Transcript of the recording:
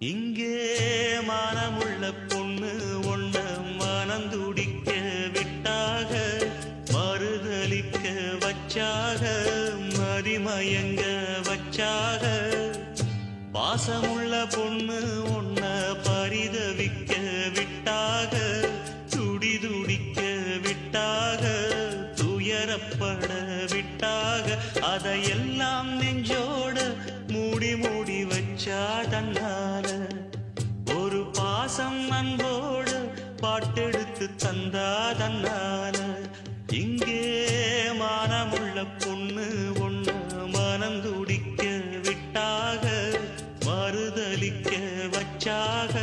இங்கே மானமுள்ள பொண்ணு ஒண்ண மனந்துடிக்க விட்டாக, மறுதலிக்க வச்சாக, மதிமயங்க வச்சாக. பாசமுள்ள பொண்ணு ஒண்ண பரிதவிக்க விட்டாக, துடிதுடிக்க விட்டாக, துயரப்பட விட்டாக. அதையெல்லாம் நெஞ்சோட மூடி மூடி வச்சா தன்னால. ஒரு பாசம் அன்போடு பாட்டெடுத்து தந்தா தன்னால. இங்கே மானமுள்ள பொண்ணு ஒண்ணு மனம் துடிக்க விட்டாக, மறுதலிக்க வச்சாக,